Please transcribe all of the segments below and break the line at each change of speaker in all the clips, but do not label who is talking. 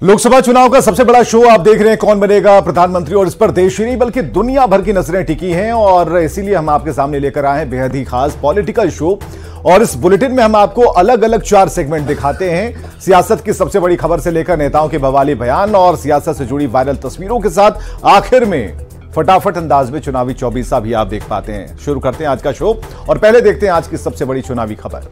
लोकसभा चुनाव का सबसे बड़ा शो आप देख रहे हैं, कौन बनेगा प्रधानमंत्री। और इस पर देश ही नहीं बल्कि दुनिया भर की नजरें टिकी हैं और इसीलिए हम आपके सामने लेकर आए हैं बेहद ही खास पॉलिटिकल शो। और इस बुलेटिन में हम आपको अलग अलग 4 सेगमेंट दिखाते हैं, सियासत की सबसे बड़ी खबर से लेकर नेताओं के बवाली बयान और सियासत से जुड़ी वायरल तस्वीरों के साथ आखिर में फटाफट अंदाज में चुनावी चौबीसा भी आप देख पाते हैं। शुरू करते हैं आज का शो और पहले देखते हैं आज की सबसे बड़ी चुनावी खबर।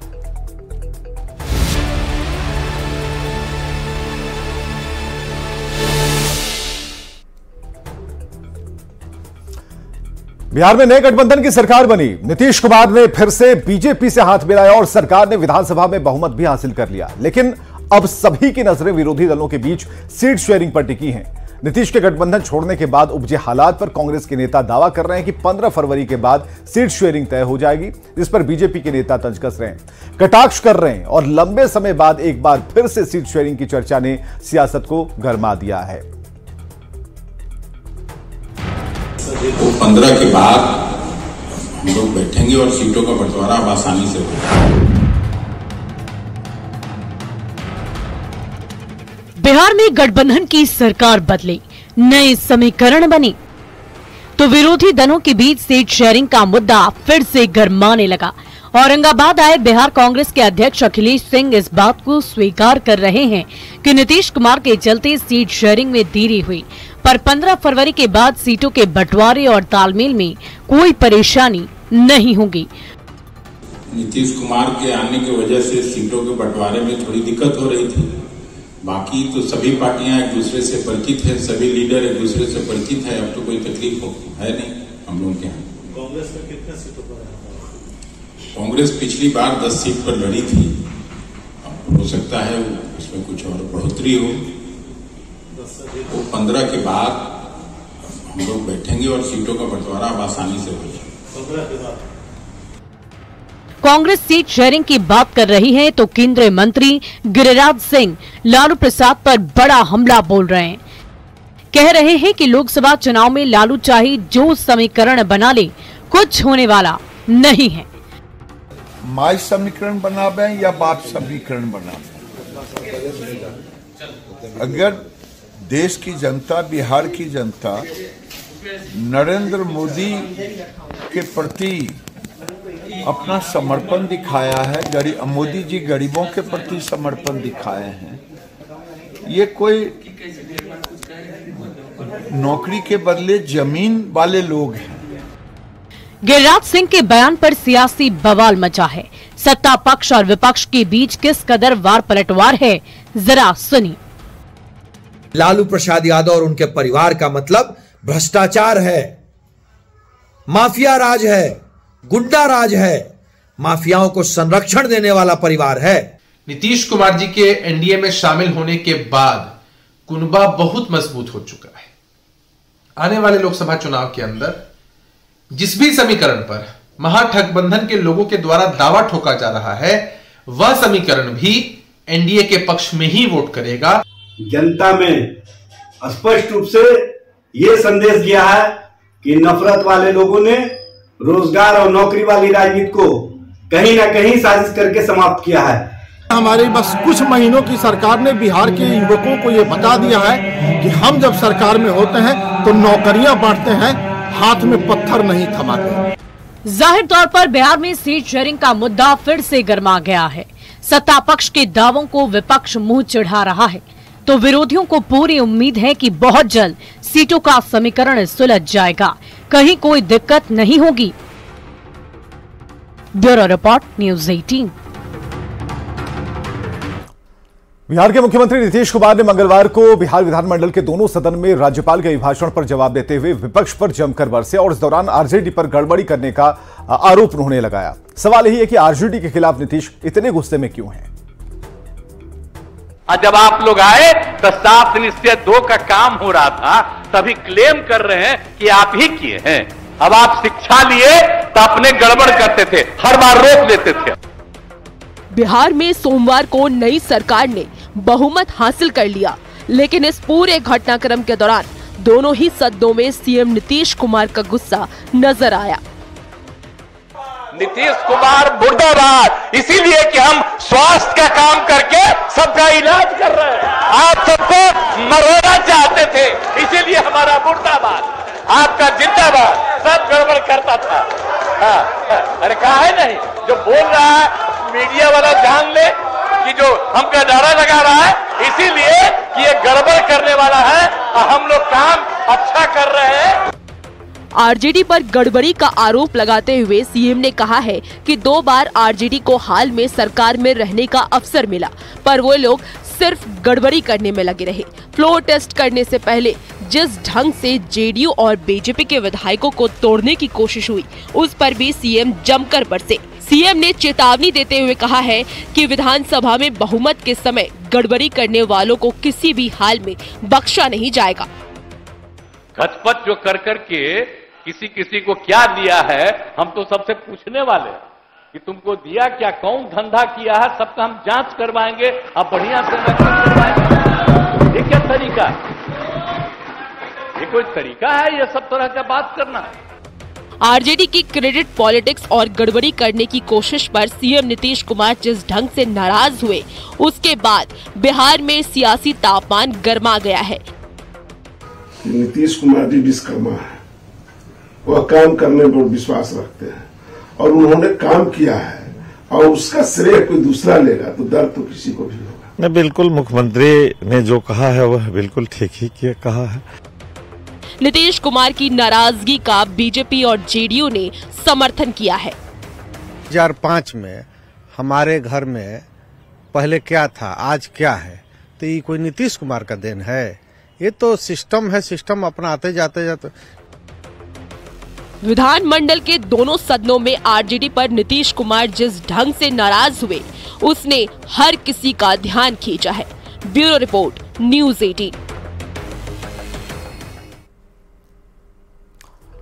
बिहार में नए गठबंधन की सरकार बनी। नीतीश कुमार ने फिर से बीजेपी से हाथ मिलाया और सरकार ने विधानसभा में बहुमत भी हासिल कर लिया। लेकिन अब सभी की नजरें विरोधी दलों के बीच सीट शेयरिंग पर टिकी हैं। नीतीश के गठबंधन छोड़ने के बाद उपजे हालात पर कांग्रेस के नेता दावा कर रहे हैं कि 15 फरवरी के बाद सीट शेयरिंग तय हो जाएगी। इस पर बीजेपी के नेता तंज कस रहे हैं, कटाक्ष कर रहे हैं और लंबे समय बाद एक बार फिर से सीट शेयरिंग की चर्चा ने सियासत को गरमा दिया है।
वो 15 के बाद हम लोग बैठेंगे और सीटों का बंटवारा अब आसानी से होगा।
बिहार में गठबंधन की सरकार बदली, नए समीकरण बने तो विरोधी दलों के बीच सीट शेयरिंग का मुद्दा फिर से गरमाने लगा। औरंगाबाद आए बिहार कांग्रेस के अध्यक्ष अखिलेश सिंह इस बात को स्वीकार कर रहे हैं कि नीतीश कुमार के चलते सीट शेयरिंग में देरी हुई, पर 15 फरवरी के बाद सीटों के बंटवारे और तालमेल में कोई परेशानी नहीं होगी।
नीतीश कुमार के आने की वजह से सीटों के बंटवारे में थोड़ी दिक्कत हो रही थी। बाकी तो सभी पार्टियां एक दूसरे से परिचित है, सभी लीडर एक दूसरे से परिचित है। अब तो कोई तकलीफ है नहीं हम लोग के यहाँ।
कांग्रेस का कितने सीटों पर है?
कांग्रेस पिछली बार 10 सीट पर लड़ी थी, अब हो सकता है उसमें कुछ और बढ़ोतरी हो। वो 15 के बाद हम लोग बैठेंगे और सीटों का बंटवारा अब आसानी से हो जाएगा।
15 के बाद
कांग्रेस सीट शेयरिंग की बात कर रही है तो केंद्रीय मंत्री गिरिराज सिंह लालू प्रसाद पर बड़ा हमला बोल रहे हैं। कह रहे हैं कि लोकसभा चुनाव में लालू चाहे जो समीकरण बना ले, कुछ होने वाला नहीं है।
माई समीकरण बनावे या बाप समीकरण बनावे, अगर देश की जनता, बिहार की जनता नरेंद्र मोदी के प्रति अपना समर्पण दिखाया है, मोदी जी गरीबों के प्रति समर्पण दिखाए हैं, ये कोई नौकरी के बदले जमीन वाले लोग हैं।
गिरिराज सिंह के बयान पर सियासी बवाल मचा है। सत्ता पक्ष और विपक्ष के बीच किस कदर वार पलटवार है, जरा सुनिए।
लालू प्रसाद यादव और उनके परिवार का मतलब भ्रष्टाचार है, माफिया राज है, गुंडा राज है, माफियाओं को संरक्षण देने वाला परिवार है।
नीतीश कुमार जी के एनडीए में शामिल होने के बाद कुनबा बहुत मजबूत हो चुका है। आने वाले लोकसभा चुनाव के अंदर जिस भी समीकरण पर महागठबंधन के लोगों के द्वारा दावा ठोका जा रहा है, वह समीकरण भी एनडीए के पक्ष में ही वोट करेगा।
जनता में स्पष्ट रूप से यह संदेश दिया है कि नफरत वाले लोगों ने रोजगार और नौकरी वाली राजनीति को कहीं ना कहीं साजिश करके समाप्त किया है।
हमारी बस कुछ महीनों की सरकार ने बिहार के युवकों को ये बता दिया है कि हम जब सरकार में होते हैं तो नौकरियां बांटते हैं, हाथ में पत्थर नहीं थमाते।
जाहिर तौर पर बिहार में सीट शेयरिंग का मुद्दा फिर से गरमा गया है। सत्ता पक्ष के दावों को विपक्ष मुंह चिढ़ा रहा है तो विरोधियों को पूरी उम्मीद है कि बहुत जल्द सीटों का समीकरण सुलझ जाएगा, कहीं कोई दिक्कत नहीं होगी। Bureau report, news 18।
बिहार के मुख्यमंत्री नीतीश कुमार ने मंगलवार को बिहार विधानमंडल के दोनों सदन में राज्यपाल के अभिभाषण पर जवाब देते हुए विपक्ष पर जमकर बरसे और इस दौरान आरजेडी पर गड़बड़ी करने का आरोप उन्होंने लगाया। सवाल यही है कि आरजेडी के खिलाफ नीतीश इतने गुस्से में क्यों हैं?
जब आप लोग आए तो 7 निश्चय 2 का काम हो रहा था, तभी क्लेम कर रहे हैं कि आप ही किए हैं। अब आप शिक्षा लिए तो अपने गड़बड़ करते थे, हर बार रोक लेते थे।
बिहार में सोमवार को नई सरकार ने बहुमत हासिल कर लिया, लेकिन इस पूरे घटनाक्रम के दौरान दोनों ही सदनों में सीएम नीतीश कुमार का गुस्सा नजर आया।
नीतीश कुमार मुर्दाबाद, इसीलिए कि हम स्वास्थ्य का काम करके सबका इलाज कर रहे हैं। आप सबको मरोना चाहते थे, इसीलिए हमारा मुर्दाबाद, आपका जिंदाबाद। सब गड़बड़ करता था। अरे कहा है नहीं, जो बोल रहा है मीडिया वाला जान ले कि जो हमका नारा लगा रहा है, इसीलिए कि ये गड़बड़ करने वाला है और हम लोग काम अच्छा कर रहे हैं।
आरजेडी पर गड़बड़ी का आरोप लगाते हुए सीएम ने कहा है कि 2 बार आरजेडी को हाल में सरकार में रहने का अवसर मिला, पर वो लोग सिर्फ गड़बड़ी करने में लगे रहे। फ्लोर टेस्ट करने से पहले जिस ढंग से जेडीयू और बीजेपी के विधायकों को तोड़ने की कोशिश हुई, उस पर भी सीएम जमकर बरसे। सीएम ने चेतावनी देते हुए कहा है कि विधानसभा में बहुमत के समय गड़बड़ी करने वालों को किसी भी हाल में बख्शा नहीं जाएगा।
घचपच जो कर करके किसी किसी को क्या दिया है, हम तो सबसे पूछने वाले हैं कि तुमको दिया क्या, कौन धंधा किया है, सबका हम जांच करवाएंगे। अब बढ़िया से करवाएंगे। ये क्या तरीका है? ये कोई तरीका है ये सब तरह का बात करना है?
आरजेडी की क्रेडिट पॉलिटिक्स और गड़बड़ी करने की कोशिश पर सीएम नीतीश कुमार जिस ढंग से नाराज हुए, उसके बाद बिहार में सियासी तापमान गर्मा गया है।
नीतीश कुमार जी विश्वकर्मा है, वह काम करने पर विश्वास रखते हैं और उन्होंने काम किया है और उसका श्रेय कोई दूसरा लेगा तो दर्द तो किसी को भी होगा।
नहीं, बिल्कुल मुख्यमंत्री ने जो कहा है वह बिल्कुल ठीक ही कहा है।
नीतीश कुमार की नाराजगी का बीजेपी और जेडीयू ने समर्थन किया है।
2005 में हमारे घर में पहले क्या था, आज क्या है, तो ये कोई नीतीश कुमार का देन है? ये तो सिस्टम है, सिस्टम अपना आते जाते।
विधानमंडल के दोनों सदनों में आरजेडी पर नीतीश कुमार जिस ढंग से नाराज हुए, उसने हर किसी का ध्यान खींचा है। Bureau report, news 18।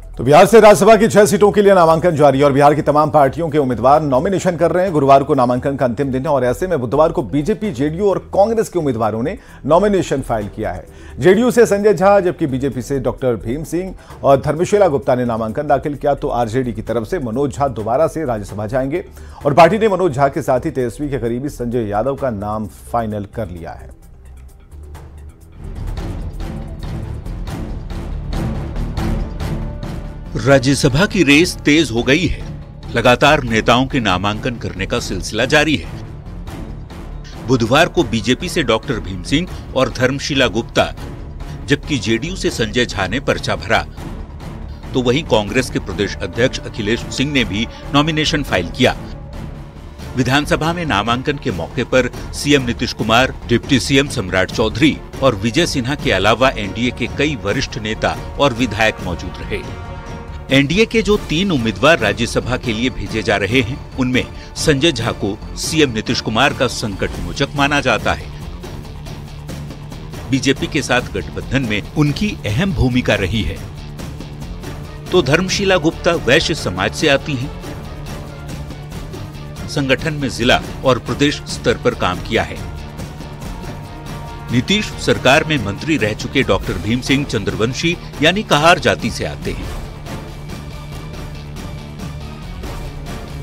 तो बिहार से राज्यसभा की 6 सीटों के लिए नामांकन जारी है और बिहार की तमाम पार्टियों के उम्मीदवार नॉमिनेशन कर रहे हैं। गुरुवार को नामांकन का अंतिम दिन है और ऐसे में बुधवार को बीजेपी, जेडीयू और कांग्रेस के उम्मीदवारों ने नॉमिनेशन फाइल किया है। जेडीयू से संजय झा, जबकि बीजेपी से डॉक्टर भीम सिंह और धर्मशीला गुप्ता ने नामांकन दाखिल किया। तो आरजेडी की तरफ से मनोज झा दोबारा से राज्यसभा जाएंगे और पार्टी ने मनोज झा के साथ ही तेजस्वी के करीबी संजय यादव का नाम फाइनल कर लिया है।
राज्यसभा की रेस तेज हो गई है। लगातार नेताओं के नामांकन करने का सिलसिला जारी है। बुधवार को बीजेपी से डॉक्टर भीम सिंह और धर्मशीला गुप्ता, जबकि जेडीयू से संजय झा ने पर्चा भरा। तो वहीं कांग्रेस के प्रदेश अध्यक्ष अखिलेश सिंह ने भी नॉमिनेशन फाइल किया। विधानसभा में नामांकन के मौके पर CM Nitish Kumar, deputy CM सम्राट चौधरी और विजय सिन्हा के अलावा एनडीए के कई वरिष्ठ नेता और विधायक मौजूद रहे। एनडीए के जो 3 उम्मीदवार राज्यसभा के लिए भेजे जा रहे हैं, उनमें संजय झा को सीएम नीतीश कुमार का संकट मोचक माना जाता है। बीजेपी के साथ गठबंधन में उनकी अहम भूमिका रही है। तो धर्मशीला गुप्ता वैश्य समाज से आती हैं। संगठन में जिला और प्रदेश स्तर पर काम किया है। नीतीश सरकार में मंत्री रह चुके डॉक्टर भीम सिंह चंद्रवंशी यानी कहार जाति से आते हैं।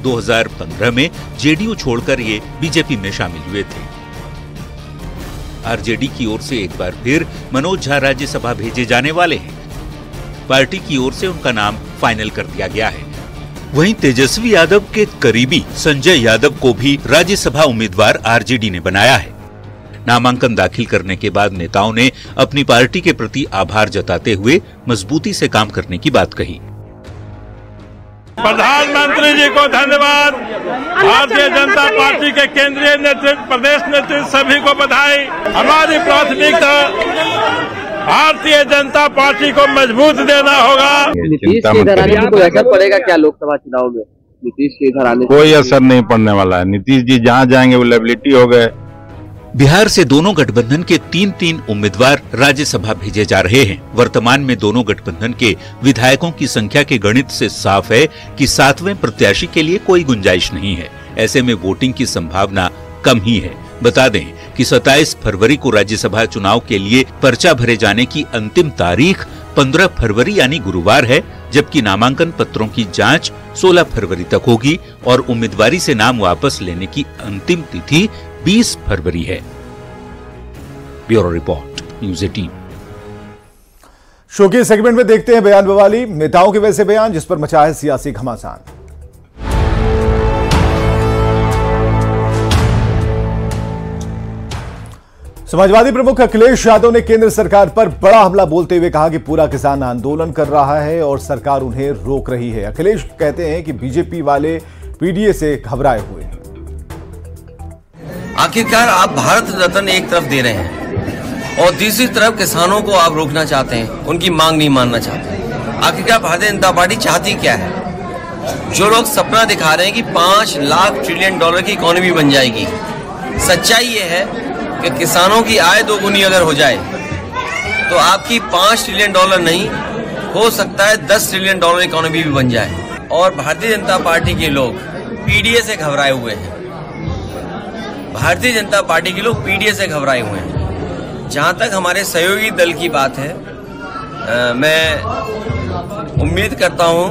2015 में जेडीयू छोड़कर ये बीजेपी में शामिल हुए थे। आरजेडी की ओर से एक बार फिर मनोज झा राज्यसभा भेजे जाने वाले हैं। पार्टी की ओर से उनका नाम फाइनल कर दिया गया है। वहीं तेजस्वी यादव के करीबी संजय यादव को भी राज्यसभा उम्मीदवार आरजेडी ने बनाया है। नामांकन दाखिल करने के बाद नेताओं ने अपनी पार्टी के प्रति आभार जताते हुए मजबूती से काम करने की बात कही।
प्रधानमंत्री जी को धन्यवाद, भारतीय जनता पार्टी के केंद्रीय नेतृत्व, प्रदेश नेतृत्व सभी को बधाई। हमारी प्राथमिकता भारतीय जनता पार्टी को मजबूत देना होगा।
नीतीश के इधर आने से कोई असर पड़ेगा क्या लोकसभा चुनाव में? नीतीश के इधर आने
कोई असर नहीं पड़ने वाला है। नीतीश जी जहाँ जाएंगे वो लायबिलिटी हो गए।
बिहार से दोनों गठबंधन के 3-3 उम्मीदवार राज्यसभा भेजे जा रहे हैं। वर्तमान में दोनों गठबंधन के विधायकों की संख्या के गणित से साफ है कि 7वें प्रत्याशी के लिए कोई गुंजाइश नहीं है। ऐसे में वोटिंग की संभावना कम ही है। बता दें कि 27 फरवरी को राज्यसभा चुनाव के लिए पर्चा भरे जाने की अंतिम तारीख 15 फरवरी यानी गुरुवार है, जबकि नामांकन पत्रों की जांच 16 फरवरी तक होगी और उम्मीदवारी से नाम वापस लेने की अंतिम तिथि 20 फरवरी है। Bureau report, news 18।
शो के सेगमेंट में देखते हैं बयान बवाली, नेताओं के वैसे बयान जिस पर मचा है सियासी घमासान। समाजवादी प्रमुख अखिलेश यादव ने केंद्र सरकार पर बड़ा हमला बोलते हुए कहा कि पूरा किसान आंदोलन कर रहा है और सरकार उन्हें रोक रही है। अखिलेश कहते हैं कि बीजेपी वाले पीडीए से घबराए हुए हैं।
आखिरकार आप भारत रत्न एक तरफ दे रहे हैं और दूसरी तरफ किसानों को आप रोकना चाहते हैं, उनकी मांग नहीं मानना चाहते। आखिरकार भारतीय जनता पार्टी चाहती क्या है? जो लोग सपना दिखा रहे हैं कि 5 लाख ट्रिलियन डॉलर की इकोनॉमी बन जाएगी, सच्चाई ये है कि किसानों की आय दोगुनी अगर हो जाए तो आपकी 5 ट्रिलियन डॉलर नहीं, हो सकता है 10 ट्रिलियन डॉलर इकोनॉमी भी बन जाए। और भारतीय जनता पार्टी के लोग पीडीए से घबराए हुए हैं। भारतीय जनता पार्टी के लोग पीडीए से घबराए हुए हैं। जहां तक हमारे सहयोगी दल की बात है, मैं उम्मीद करता हूं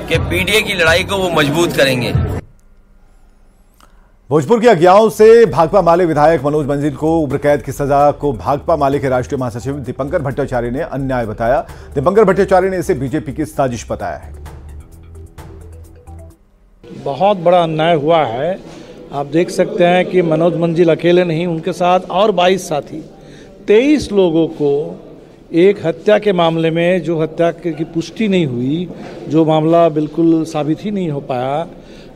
कि पीडीए की लड़ाई को वो मजबूत करेंगे।
भोजपुर के अज्ञाओं से भाकपा माले विधायक मनोज मंजिल को उम्र कैद की सजा को भाकपा माले के राष्ट्रीय महासचिव दीपंकर भट्टाचार्य ने अन्याय बताया। दीपंकर भट्टाचार्य ने इसे बीजेपी की साजिश बताया है।
बहुत बड़ा अन्याय हुआ है। आप देख सकते हैं कि मनोज मंजिल अकेले नहीं, उनके साथ और 22 साथी, 23 लोगों को एक हत्या के मामले में, जो हत्या की पुष्टि नहीं हुई, जो मामला बिल्कुल साबित ही नहीं हो पाया,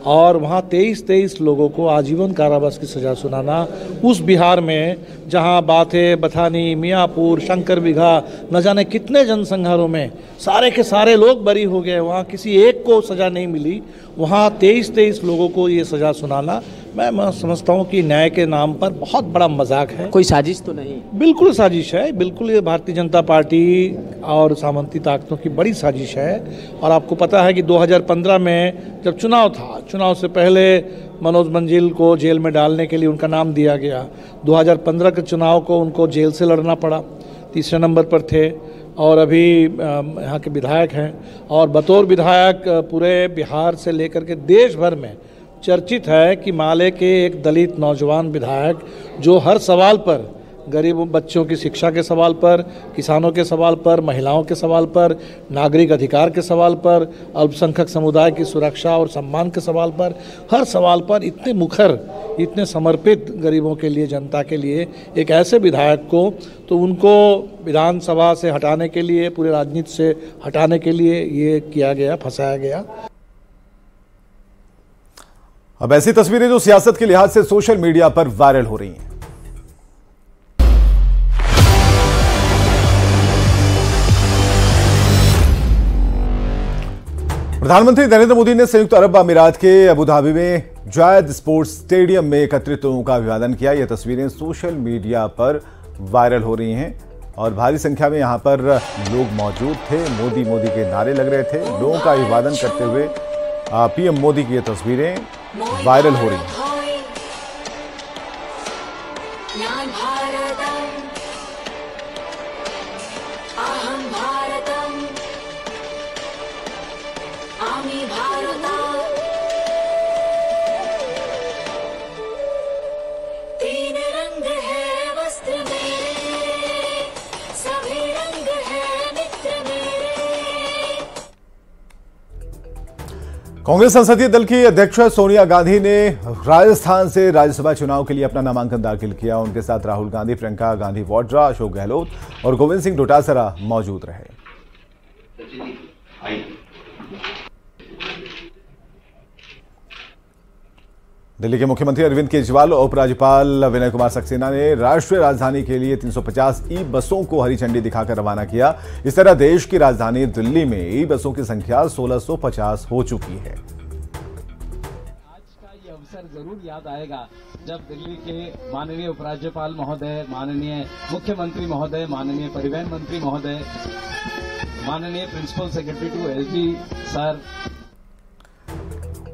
और वहाँ 23 लोगों को आजीवन कारावास की सज़ा सुनाना, उस बिहार में जहाँ बातें बथानी, मियाँपुर, शंकर बिघा, न जाने कितने जनसंहारों में सारे के सारे लोग बरी हो गए, वहाँ किसी एक को सज़ा नहीं मिली, वहाँ 23 लोगों को ये सज़ा सुनाना, मैं समझता हूँ कि न्याय के नाम पर बहुत बड़ा मजाक है।
कोई साजिश तो नहीं? बिल्कुल
साजिश है, बिल्कुल ये भारतीय जनता पार्टी और सामंती ताकतों की बड़ी साजिश है। और आपको पता है कि 2015 में जब चुनाव था, चुनाव से पहले मनोज मंजिल को जेल में डालने के लिए उनका नाम दिया गया। 2015 के चुनाव को उनको जेल से लड़ना पड़ा, तीसरे नंबर पर थे और अभी यहाँ के विधायक हैं। और बतौर विधायक पूरे बिहार से लेकर के देश भर में चर्चित है कि माले के एक दलित नौजवान विधायक जो हर सवाल पर, गरीब बच्चों की शिक्षा के सवाल पर, किसानों के सवाल पर, महिलाओं के सवाल पर, नागरिक अधिकार के सवाल पर, अल्पसंख्यक समुदाय की सुरक्षा और सम्मान के सवाल पर, हर सवाल पर इतने मुखर, इतने समर्पित गरीबों के लिए, जनता के लिए एक ऐसे विधायक को, तो उनको विधानसभा से हटाने के लिए, पूरे राजनीति से हटाने के लिए ये किया गया, फंसाया गया।
अब ऐसी तस्वीरें जो सियासत के लिहाज से सोशल मीडिया पर वायरल हो रही हैं। प्रधानमंत्री नरेंद्र मोदी ने संयुक्त अरब अमीरात के अबू धाबी में जायद स्पोर्ट्स स्टेडियम में एकत्रित लोगों का अभिवादन किया। यह तस्वीरें सोशल मीडिया पर वायरल हो रही हैं और भारी संख्या में यहां पर लोग मौजूद थे। मोदी मोदी के नारे लग रहे थे। लोगों का अभिवादन करते हुए पीएम मोदी की ये तस्वीरें वायरल हो रही हैं। कांग्रेस संसदीय दल की अध्यक्ष सोनिया गांधी ने राजस्थान से राज्यसभा चुनाव के लिए अपना नामांकन दाखिल किया। उनके साथ राहुल गांधी, प्रियंका गांधी वाड्रा, अशोक गहलोत और गोविंद सिंह डोटासरा मौजूद रहे। दिल्ली के मुख्यमंत्री अरविंद केजरीवाल और उपराज्यपाल विनय कुमार सक्सेना ने राष्ट्रीय राजधानी के लिए 350 ई बसों को हरी झंडी दिखाकर रवाना किया। इस तरह देश की राजधानी दिल्ली में ई बसों की संख्या 1650 हो चुकी है।
आज का ये अवसर जरूर याद आएगा जब दिल्ली के माननीय उपराज्यपाल महोदय, माननीय मुख्यमंत्री महोदय, माननीय परिवहन मंत्री महोदय, माननीय principal secretary to SG sir,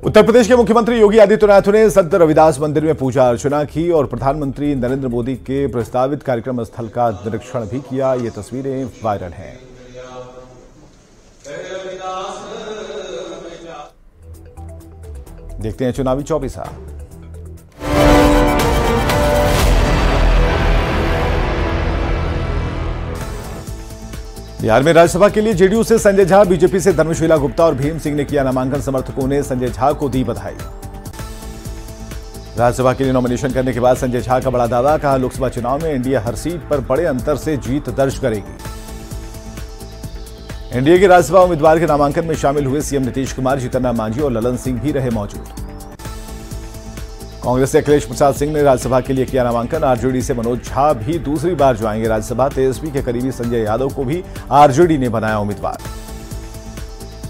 Uttar Pradesh के मुख्यमंत्री योगी आदित्यनाथ ने संत रविदास मंदिर में पूजा अर्चना की और प्रधानमंत्री नरेंद्र मोदी के प्रस्तावित कार्यक्रम स्थल का निरीक्षण भी किया। ये तस्वीरें वायरल हैं। देखते हैं चुनावी चौबीसा। बिहार में राज्यसभा के लिए जेडीयू से संजय झा, बीजेपी से धर्मशीला गुप्ता और भीम सिंह ने किया नामांकन। समर्थकों ने संजय झा को दी बधाई। राज्यसभा के लिए नॉमिनेशन करने के बाद संजय झा का बड़ा दावा, कहा लोकसभा चुनाव में एनडीए हर सीट पर बड़े अंतर से जीत दर्ज करेगी। एनडीए के राज्यसभा उम्मीदवार के नामांकन में शामिल हुए सीएम नीतीश कुमार, जीतन मांझी और ललन सिंह भी रहे मौजूद। कांग्रेस से अखिलेश प्रसाद सिंह ने राज्यसभा के लिए किया नामांकन। आरजेडी से मनोज झा भी दूसरी बार जाएंगे राज्यसभा। तेजस्वी के करीबी संजय यादव को भी आरजेडी ने बनाया उम्मीदवार।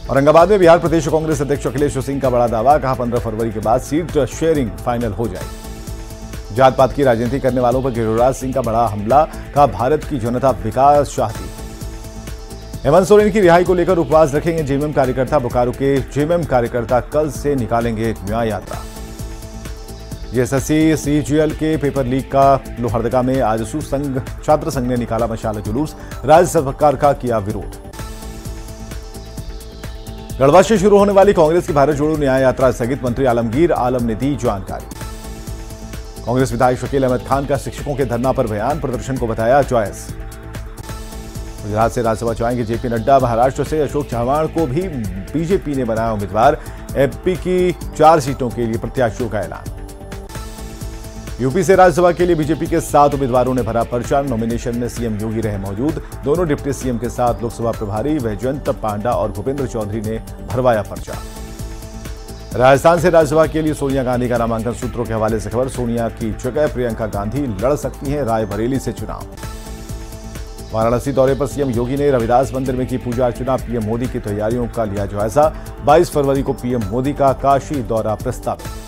औरंगाबाद में बिहार प्रदेश कांग्रेस अध्यक्ष अखिलेश सिंह का बड़ा दावा, कहा 15 फरवरी के बाद सीट शेयरिंग फाइनल हो जाएगी। जात पात की राजनीति करने वालों पर गिरिराज सिंह का बड़ा हमला, कहा भारत की जनता विकास चाहती है। हेमंत सोरेन की रिहाई को लेकर उपवास रखेंगे जेएमएम कार्यकर्ता। बोकारो के जेएमएम कार्यकर्ता कल से निकालेंगे न्याय यात्रा। जेएसएससी सीजीएल के पेपर लीक का लोहरदगा में आजसू संघ छात्र संघ ने निकाला मशाल जुलूस। राज्य सरकार का किया विरोध। गढ़वा से शुरू होने वाली कांग्रेस की भारत जोड़ो न्याय यात्रा स्थगित, मंत्री आलमगीर आलम ने दी जानकारी। कांग्रेस विधायक शकील अहमद खान का शिक्षकों के धरना पर बयान, प्रदर्शन को बताया चॉइस। गुजरात से राज्यसभा जाएंगे जेपी नड्डा। महाराष्ट्र से अशोक चव्हाण को भी बीजेपी ने बनाया उम्मीदवार। एमपी की 4 सीटों के लिए प्रत्याशियों का ऐलान। यूपी से राज्यसभा के लिए बीजेपी के 7 उम्मीदवारों ने भरा पर्चा। नॉमिनेशन में सीएम योगी रहे मौजूद। दोनों डिप्टी सीएम के साथ लोकसभा प्रभारी वैजयंत पांडा और भूपेंद्र चौधरी ने भरवाया पर्चा। राजस्थान से राज्यसभा के लिए सोनिया गांधी का नामांकन। सूत्रों के हवाले से खबर, सोनिया की जगह प्रियंका गांधी लड़ सकती हैं रायबरेली से चुनाव। वाराणसी दौरे पर सीएम योगी ने रविदास मंदिर में की पूजा अर्चना। पीएम मोदी की तैयारियों का लिया जायजा। 22 फरवरी को पीएम मोदी का काशी दौरा प्रस्तावित।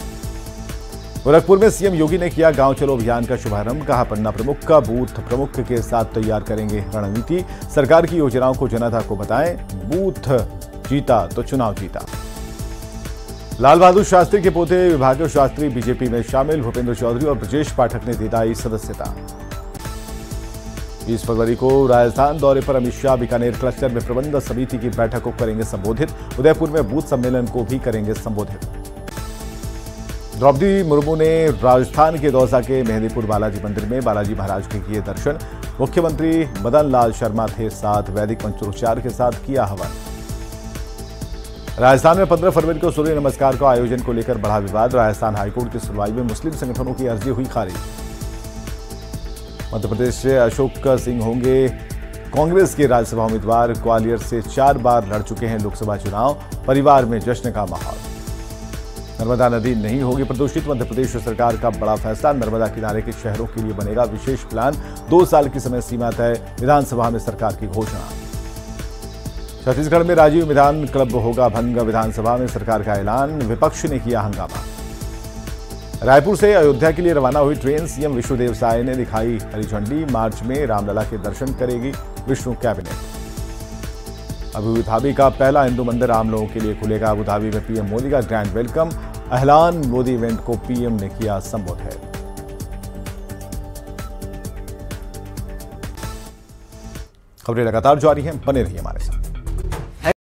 गोरखपुर में सीएम योगी ने किया गांव चलो अभियान का शुभारंभ, कहा पन्ना प्रमुख का बूथ प्रमुख के साथ तैयार करेंगे रणनीति। सरकार की योजनाओं को जनता को बताएं, बूथ जीता तो चुनाव जीता। लाल बहादुर शास्त्री के पोते विभागीय शास्त्री बीजेपी में शामिल। भूपेंद्र चौधरी और ब्रजेश पाठक ने दिलाई सदस्यता। 20 फरवरी को राजस्थान दौरे पर अमित शाह बीकानेर क्लस्टर में प्रबंध समिति की बैठक को करेंगे संबोधित। उदयपुर में बूथ सम्मेलन को भी करेंगे संबोधित। द्रौपदी मुर्मू ने राजस्थान के दौसा के मेहंदीपुर बालाजी मंदिर में बालाजी महाराज के किए दर्शन। मुख्यमंत्री मदन लाल शर्मा थे साथ। वैदिक मंत्रोच्चार के साथ किया हवन। राजस्थान में 15 फरवरी को सूर्य नमस्कार का आयोजन को लेकर बढ़ा विवाद। राजस्थान हाईकोर्ट की सुनवाई में मुस्लिम संगठनों की अर्जी हुई खारिज। मध्य प्रदेश से अशोक सिंह होंगे कांग्रेस के राज्यसभा उम्मीदवार। ग्वालियर से 4 बार लड़ चुके हैं लोकसभा चुनाव। परिवार में जश्न का माहौल। नर्मदा नदी नहीं होगी प्रदूषित, मध्य प्रदेश सरकार का बड़ा फैसला। नर्मदा किनारे के शहरों के लिए बनेगा विशेष प्लान। 2 साल की समय सीमा तय, विधानसभा में सरकार की घोषणा। छत्तीसगढ़ में राजीव विधान क्लब होगा भंग, विधानसभा में सरकार का ऐलान। विपक्ष ने किया हंगामा। रायपुर से अयोध्या के लिए रवाना हुई ट्रेन। सीएम विष्णुदेव साय ने दिखाई हरी झंडी। मार्च में रामलला के दर्शन करेगी विष्णु कैबिनेट। अबू धाबी का पहला हिंदू मंदिर आम लोगों के लिए खुलेगा। अबू धाबी में पीएम मोदी का grand welcome. Ahlan Modi event को पीएम ने किया संबोधित। खबरें लगातार जारी हैं, बने रहिए हमारे साथ।